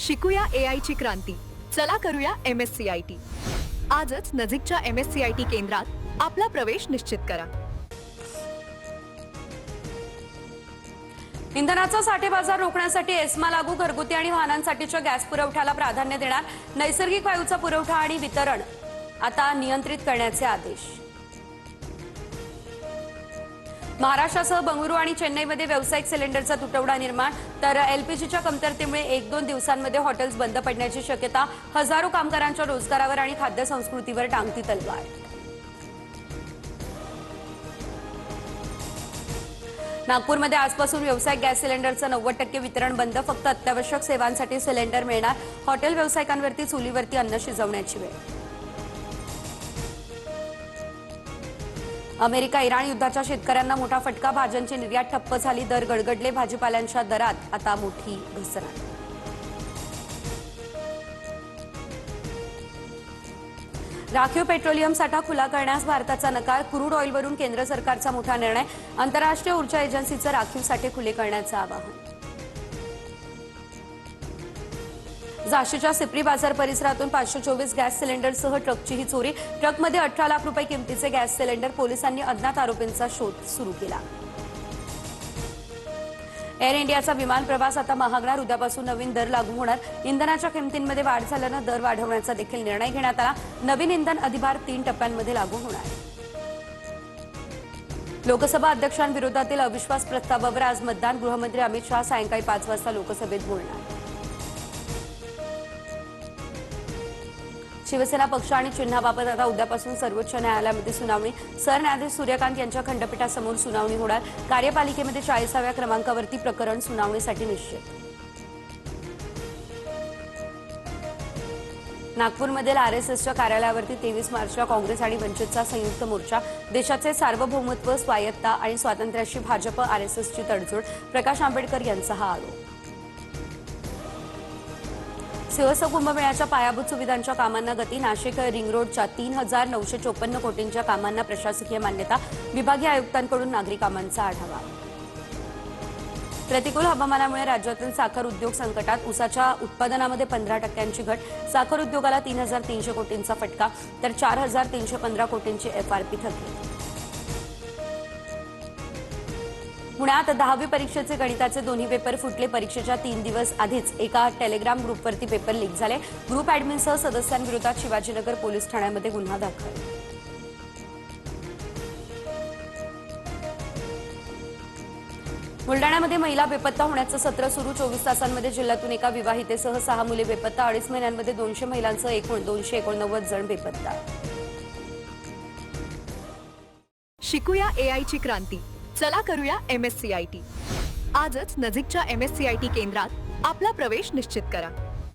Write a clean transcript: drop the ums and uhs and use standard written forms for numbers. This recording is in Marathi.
शिकूया AI ची क्रांती. चला करूया MSCIT. आजच नजीकच्या MSCIT केंद्रात आपला प्रवेश निश्चित करा. इंधनाचा साठेबाजार रोखण्यासाठी एस्मा लागू, घरगुती आणि वाहनांसाठीच्या गॅस पुरवठ्याला प्राधान्य देणार. नैसर्गिक वायूचा पुरवठा आणि वितरण आता नियंत्रित करण्याचे आदेश. महाराष्ट्रासह बंगळुरू आणि चेन्नईमध्ये व्यावसायिक सिलेंडरचा तुटवडा निर्माण, तर LPGच्या कमतरतेमुळे 1-2 दिवसांमध्ये हॉटेल्स बंद पडण्याची शक्यता. हजारो कामगारांच्या रोजगारावर आणि खाद्य संस्कृतीवर टांगती तलवार. नागपूरमध्ये आजपासून व्यावसायिक गॅस सिलेंडरचं 90% वितरण बंद. फक्त अत्यावश्यक सेवांसाठी सिलेंडर मिळणार. हॉटेल व्यावसायिकांवरती चुलीवरती अन्न शिजवण्याची वेळ. अमेरिका इराण युद्धाच्या शेतकऱ्यांना मोठा फटका. भाज्यांची निर्यात ठप्प झाली. दर गडगडले. भाजीपाल्यांच्या दरात आता मोठी घसरण. राखीव पेट्रोलियम साठा खुला करण्यास भारताचा नकार. क्रूड ऑइलवरून केंद्र सरकारचा मोठा निर्णय. आंतरराष्ट्रीय ऊर्जा एजन्सीचं राखीव साठे खुले करण्याचं आवाहन. झाशीच्या सिप्री बाजार परिसरातून 524 गॅस सिलेंडरसह ट्रकची ही चोरी. ट्रकमध्ये 18 लाख रुपये किमतीचे गॅस सिलेंडर. पोलिसांनी अज्ञात आरोपींचा शोध सुरू केला. एअर इंडियाचा विमान प्रवास आता महागणार. उद्यापासून नवीन दर लागू होणार. इंधनाच्या किमतींमध्ये वाढ झाल्यानं दर वाढवण्याचा देखील निर्णय घेण्यात आला. नवीन इंधन अधिभार 3 टप्प्यांमध्ये लागू होणार. लोकसभा अध्यक्षांविरोधातील अविश्वास प्रस्तावावर आज मतदान. गृहमंत्री अमित शहा सायंकाळी 5 वाजता लोकसभेत बोलणार. शिवसेना पक्ष आणि चिन्हाबाबत आता उद्यापासून सर्वोच्च न्यायालयामध्ये सुनावणी. सरन्यायाधीश सूर्यकांत यांच्या खंडपीठासमोर सुनावणी होणार. कार्यपालिकेमध्ये 40व्या क्रमांकावरती प्रकरण सुनावणीसाठी निश्चित. नागपूरमधील RSSच्या कार्यालयावरती 23 मार्चला काँग्रेस आणि वंचितचा संयुक्त मोर्चा. देशाचे सार्वभौमत्व, स्वायत्ता आणि स्वातंत्र्याशी भाजप RSSची तडजोड. प्रकाश आंबेडकर यांचा हा आरोप. सिंहस्थ कुंभमेळ्याच्या पायाभूत सुविधांच्या कामांना गती. नाशिक रिंग रोडच्या 3,954 कोटींच्या कामांना प्रशासकीय मान्यता. विभागीय आयुक्तांकडून नागरी कामांचा आढावा. प्रतिकूल हवामानामुळे राज्यातील साखर उद्योग संकटात. ऊसाच्या उत्पादनामध्ये 15% घट. साखर उद्योगाला 3,300 कोटींचा फटका, तर 4,315 कोटींची FRP थकली. पुण्यात 10वी परीक्षेचे गणिताचे दोन्ही पेपर फुटले. परीक्षेच्या 3 दिवस आधीच एका टेलिग्राम ग्रुपवरती पेपर लीक झाले. ग्रुप ॲडमिनसह सदस्यांविरोधात शिवाजीनगर पोलीस ठाण्यामध्ये गुन्हा दाखल. बुलडाण्यामध्ये महिला बेपत्ता होण्याचं सत्र सुरू. 24 तासांमध्ये जिल्ह्यातून एका विवाहितेसह 6 मुले बेपत्ता. 2.5 महिन्यांमध्ये 200 महिलांसह एकूण 289 जण बेपत्ता. शिकूया AI ची क्रांती. चला करूया MSCIT. आजच नजीकच्या MSCIT केंद्रात आपला प्रवेश निश्चित करा.